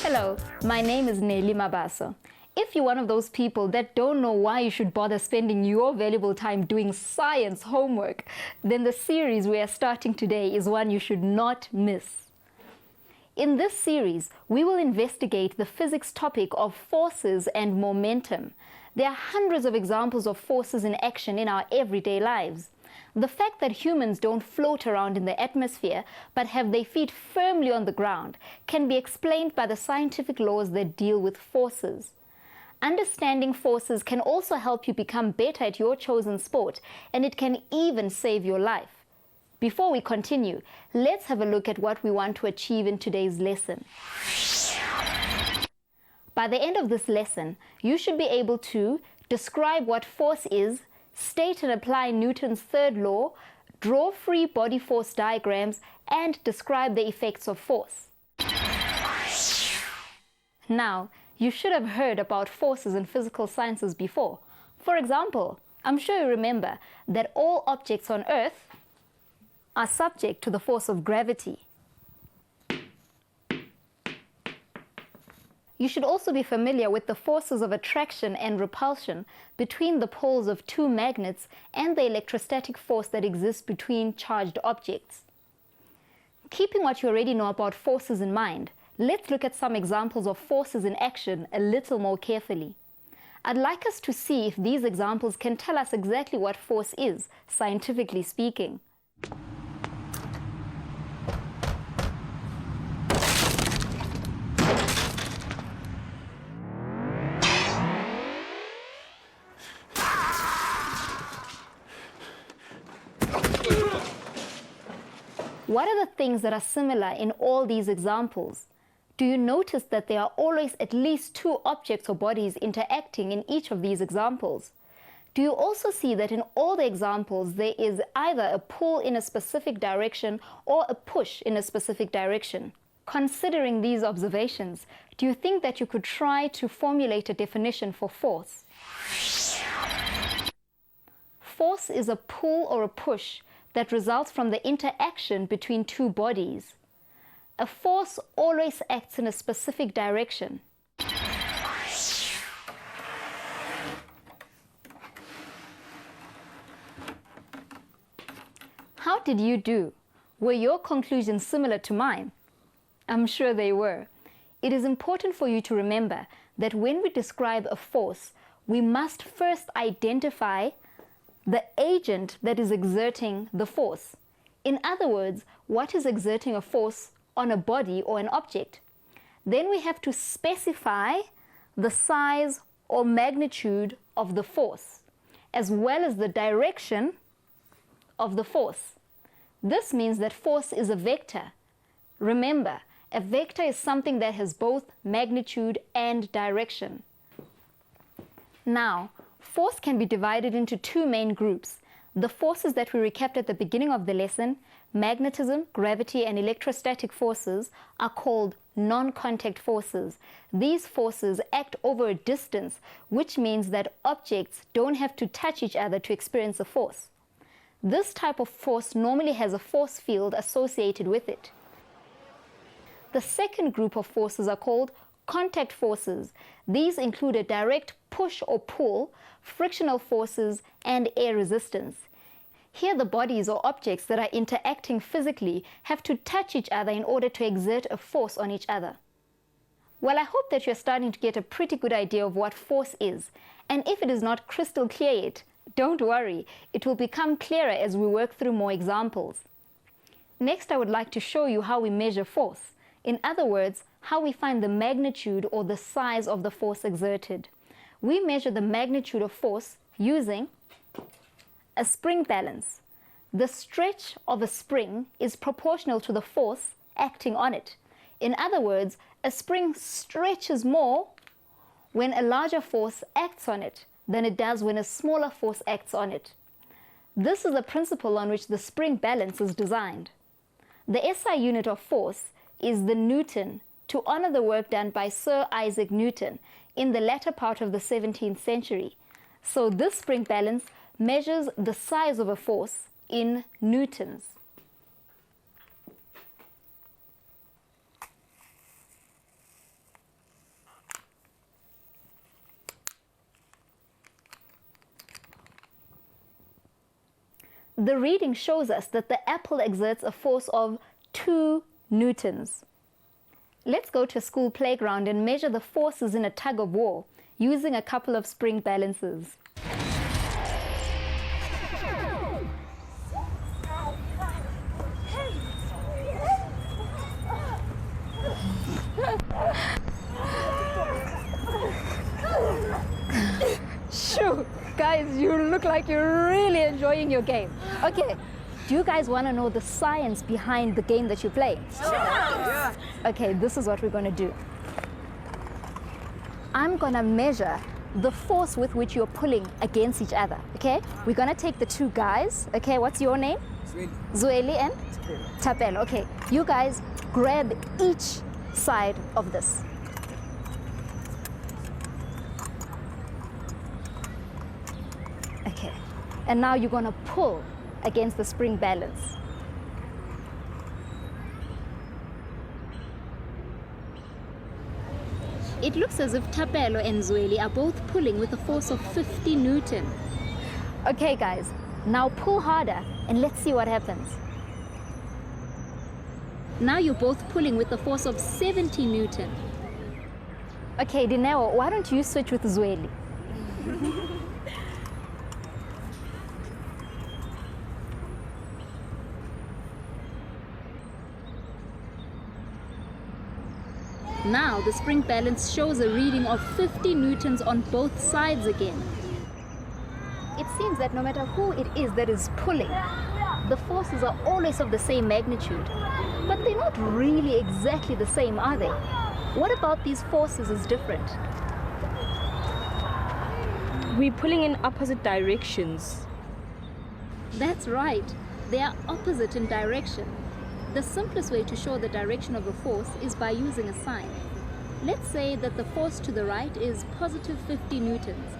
Hello, my name is Nelly Mabaso. If you're one of those people that don't know why you should bother spending your valuable time doing science homework, then the series we are starting today is one you should not miss. In this series, we will investigate the physics topic of forces and momentum. There are hundreds of examples of forces in action in our everyday lives. The fact that humans don't float around in the atmosphere but have their feet firmly on the ground can be explained by the scientific laws that deal with forces. Understanding forces can also help you become better at your chosen sport, and it can even save your life. Before we continue, let's have a look at what we want to achieve in today's lesson. By the end of this lesson, you should be able to describe what force is, state and apply Newton's third law, draw free body force diagrams, and describe the effects of force. Now, you should have heard about forces in physical sciences before. For example, I'm sure you remember that all objects on Earth are subject to the force of gravity. You should also be familiar with the forces of attraction and repulsion between the poles of two magnets and the electrostatic force that exists between charged objects. Keeping what you already know about forces in mind, let's look at some examples of forces in action a little more carefully. I'd like us to see if these examples can tell us exactly what force is, scientifically speaking. What are the things that are similar in all these examples? Do you notice that there are always at least two objects or bodies interacting in each of these examples? Do you also see that in all the examples there is either a pull in a specific direction or a push in a specific direction? Considering these observations, do you think that you could try to formulate a definition for force? Force is a pull or a push that results from the interaction between two bodies. A force always acts in a specific direction. How did you do? Were your conclusions similar to mine? I'm sure they were. It is important for you to remember that when we describe a force, we must first identify the agent that is exerting the force. In other words, what is exerting a force on a body or an object? Then we have to specify the size or magnitude of the force, as well as the direction of the force. This means that force is a vector. Remember, a vector is something that has both magnitude and direction. Now, force can be divided into two main groups. The forces that we recapped at the beginning of the lesson, magnetism, gravity, and electrostatic forces, are called non-contact forces. These forces act over a distance, which means that objects don't have to touch each other to experience a force. This type of force normally has a force field associated with it. The second group of forces are called contact forces. These include a direct push or pull, frictional forces, and air resistance. Here the bodies or objects that are interacting physically have to touch each other in order to exert a force on each other. Well, I hope that you're starting to get a pretty good idea of what force is. And if it is not crystal clear yet, don't worry, it will become clearer as we work through more examples. Next, I would like to show you how we measure force. In other words, how we find the magnitude or the size of the force exerted. We measure the magnitude of force using a spring balance. The stretch of a spring is proportional to the force acting on it. In other words, a spring stretches more when a larger force acts on it than it does when a smaller force acts on it. This is the principle on which the spring balance is designed. The SI unit of force is the Newton, to honor the work done by Sir Isaac Newton in the latter part of the 17th century. So this spring balance measures the size of a force in newtons. The reading shows us that the apple exerts a force of 2 newtons. Let's go to a school playground and measure the forces in a tug of war using a couple of spring balances. Shoo! Guys, you look like you're really enjoying your game. Okay, do you guys want to know the science behind the game that you play? Yeah. Okay, this is what we're going to do. I'm going to measure the force with which you're pulling against each other, okay? We're going to take the two guys, okay? What's your name? Zweli and? Tapelo. Okay, you guys grab each side of this. Okay, and now you're going to pull against the spring balance. It looks as if Tapelo and Zweli are both pulling with a force of 50 Newton. Okay guys, now pull harder and let's see what happens. Now you're both pulling with a force of 70 Newton. Okay, Dineo, why don't you switch with Zweli? Now the spring balance shows a reading of 50 newtons on both sides again. It seems that no matter who it is that is pulling, the forces are always of the same magnitude. But they're not really exactly the same, are they? What about these forces is different? We're pulling in opposite directions. That's right. They are opposite in direction. The simplest way to show the direction of a force is by using a sign. Let's say that the force to the right is positive 50 newtons.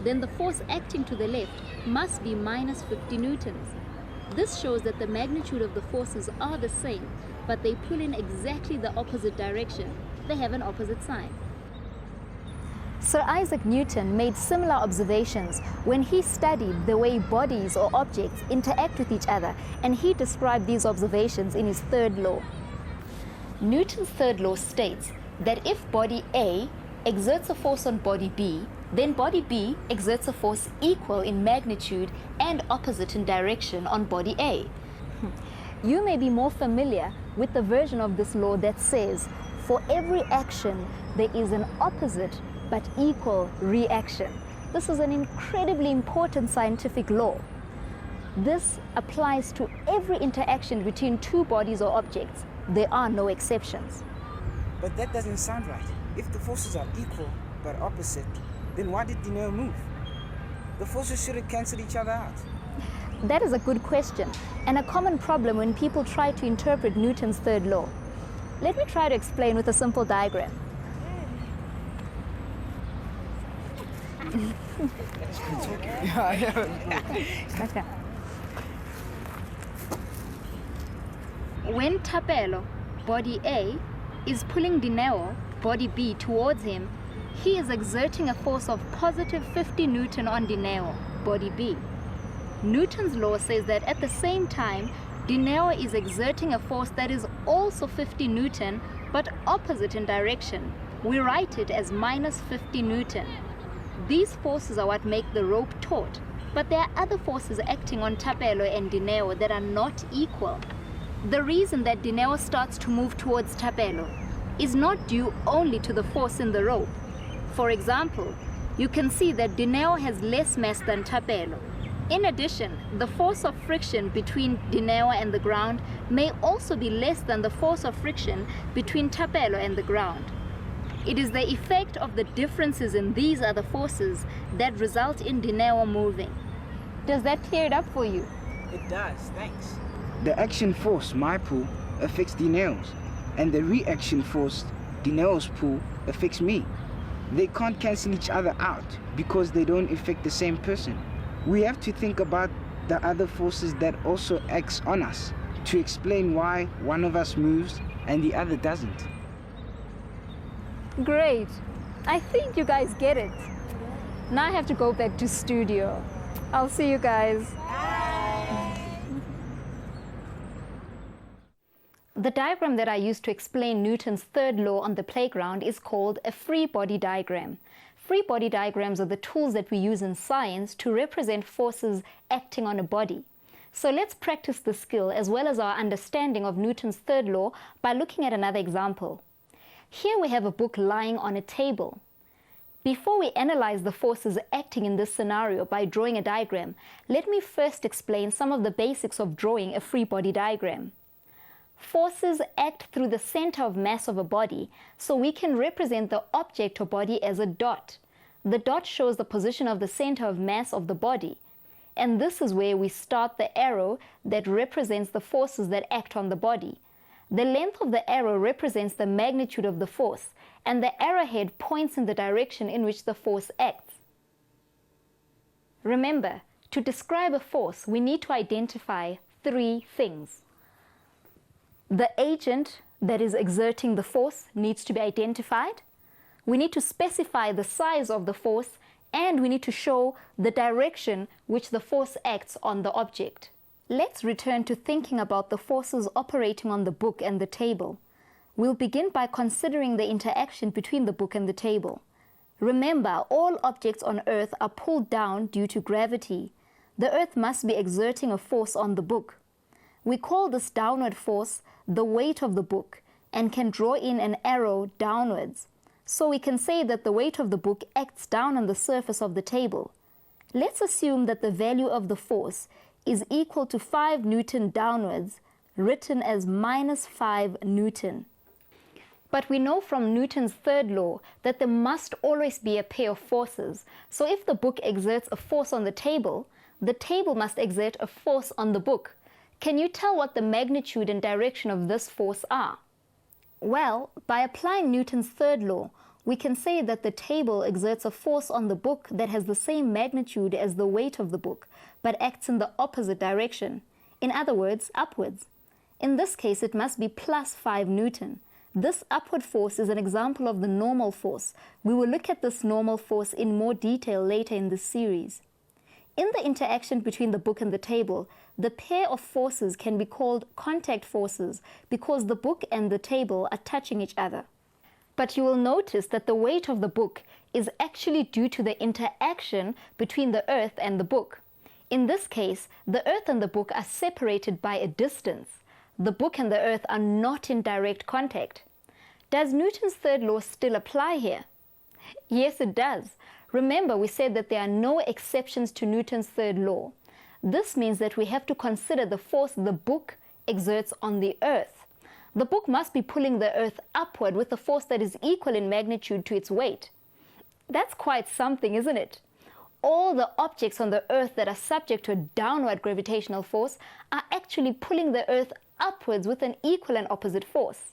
Then the force acting to the left must be minus 50 newtons. This shows that the magnitude of the forces are the same, but they pull in exactly the opposite direction. They have an opposite sign. Sir Isaac Newton made similar observations when he studied the way bodies or objects interact with each other, and he described these observations in his third law. Newton's third law states that if body A exerts a force on body B, then body B exerts a force equal in magnitude and opposite in direction on body A. You may be more familiar with the version of this law that says, for every action there is an opposite but equal reaction. This is an incredibly important scientific law. This applies to every interaction between two bodies or objects. There are no exceptions. But that doesn't sound right. If the forces are equal but opposite, then why did Dineo move? The forces should have cancelled each other out. That is a good question, and a common problem when people try to interpret Newton's third law. Let me try to explain with a simple diagram. Okay. When Tapelo, body A, is pulling Dineo, body B, towards him, he is exerting a force of positive 50 Newton on Dineo, body B. Newton's law says that at the same time, Dineo is exerting a force that is also 50 Newton, but opposite in direction. We write it as minus 50 Newton. These forces are what make the rope taut, but there are other forces acting on Tapelo and Dineo that are not equal. The reason that Dineo starts to move towards Tapelo is not due only to the force in the rope. For example, you can see that Dineo has less mass than Tapelo. In addition, the force of friction between Dineo and the ground may also be less than the force of friction between Tapelo and the ground. It is the effect of the differences in these other forces that result in Dineo moving. Does that clear it up for you? It does, thanks. The action force, my pull, affects Dineo's, and the reaction force, Dineo's pull, affects me. They can't cancel each other out because they don't affect the same person. We have to think about the other forces that also acts on us to explain why one of us moves and the other doesn't. Great. I think you guys get it. Now I have to go back to studio. I'll see you guys. Bye. The diagram that I used to explain Newton's third law on the playground is called a free body diagram. Free body diagrams are the tools that we use in science to represent forces acting on a body. So let's practice the skill as well as our understanding of Newton's third law by looking at another example. Here we have a book lying on a table. Before we analyze the forces acting in this scenario by drawing a diagram, let me first explain some of the basics of drawing a free body diagram. Forces act through the center of mass of a body, so we can represent the object or body as a dot. The dot shows the position of the center of mass of the body. And this is where we start the arrow that represents the forces that act on the body. The length of the arrow represents the magnitude of the force, and the arrowhead points in the direction in which the force acts. Remember, to describe a force, we need to identify three things. The agent that is exerting the force needs to be identified. We need to specify the size of the force, and we need to show the direction which the force acts on the object. Let's return to thinking about the forces operating on the book and the table. We'll begin by considering the interaction between the book and the table. Remember, all objects on Earth are pulled down due to gravity. The Earth must be exerting a force on the book. We call this downward force the weight of the book and can draw in an arrow downwards. So we can say that the weight of the book acts down on the surface of the table. Let's assume that the value of the force is equal to 5 Newton downwards, written as -5 Newton. But we know from Newton's third law that there must always be a pair of forces. So if the book exerts a force on the table must exert a force on the book. Can you tell what the magnitude and direction of this force are? Well, by applying Newton's third law, we can say that the table exerts a force on the book that has the same magnitude as the weight of the book, but acts in the opposite direction. In other words, upwards. In this case, it must be +5 Newton. This upward force is an example of the normal force. We will look at this normal force in more detail later in this series. In the interaction between the book and the table, the pair of forces can be called contact forces because the book and the table are touching each other. But you will notice that the weight of the book is actually due to the interaction between the Earth and the book. In this case, the Earth and the book are separated by a distance. The book and the Earth are not in direct contact. Does Newton's third law still apply here? Yes, it does. Remember, we said that there are no exceptions to Newton's third law. This means that we have to consider the force the book exerts on the Earth. The book must be pulling the Earth upward with a force that is equal in magnitude to its weight. That's quite something, isn't it? All the objects on the Earth that are subject to a downward gravitational force are actually pulling the Earth upwards with an equal and opposite force.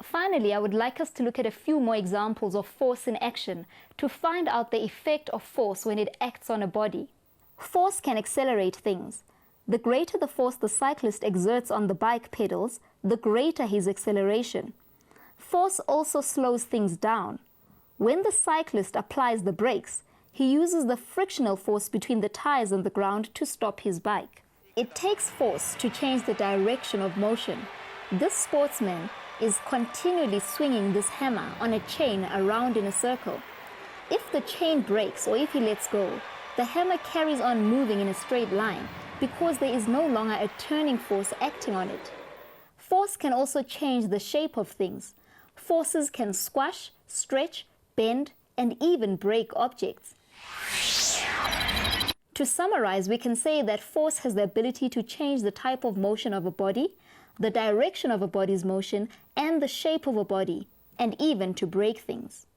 Finally, I would like us to look at a few more examples of force in action to find out the effect of force when it acts on a body. Force can accelerate things. The greater the force the cyclist exerts on the bike pedals, the greater his acceleration. Force also slows things down. When the cyclist applies the brakes, he uses the frictional force between the tires and the ground to stop his bike. It takes force to change the direction of motion. This sportsman is continually swinging this hammer on a chain around in a circle. If the chain breaks or if he lets go, the hammer carries on moving in a straight line because there is no longer a turning force acting on it. Force can also change the shape of things. Forces can squash, stretch, bend, and even break objects. To summarize, we can say that force has the ability to change the type of motion of a body, the direction of a body's motion, and the shape of a body, and even to break things.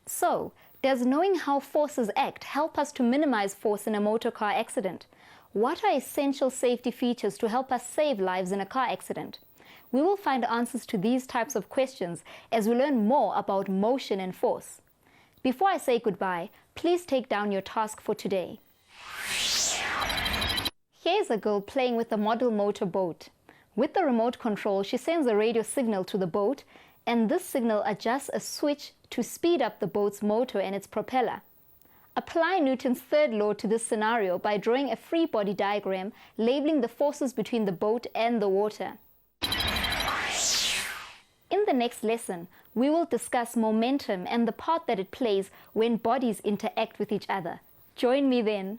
So, does knowing how forces act help us to minimize force in a motor car accident? What are essential safety features to help us save lives in a car accident? We will find answers to these types of questions as we learn more about motion and force. Before I say goodbye, please take down your task for today. Here's a girl playing with a model motor boat. With the remote control, she sends a radio signal to the boat, and this signal adjusts a switch to speed up the boat's motor and its propeller. Apply Newton's third law to this scenario by drawing a free body diagram labeling the forces between the boat and the water. In the next lesson, we will discuss momentum and the part that it plays when bodies interact with each other. Join me then.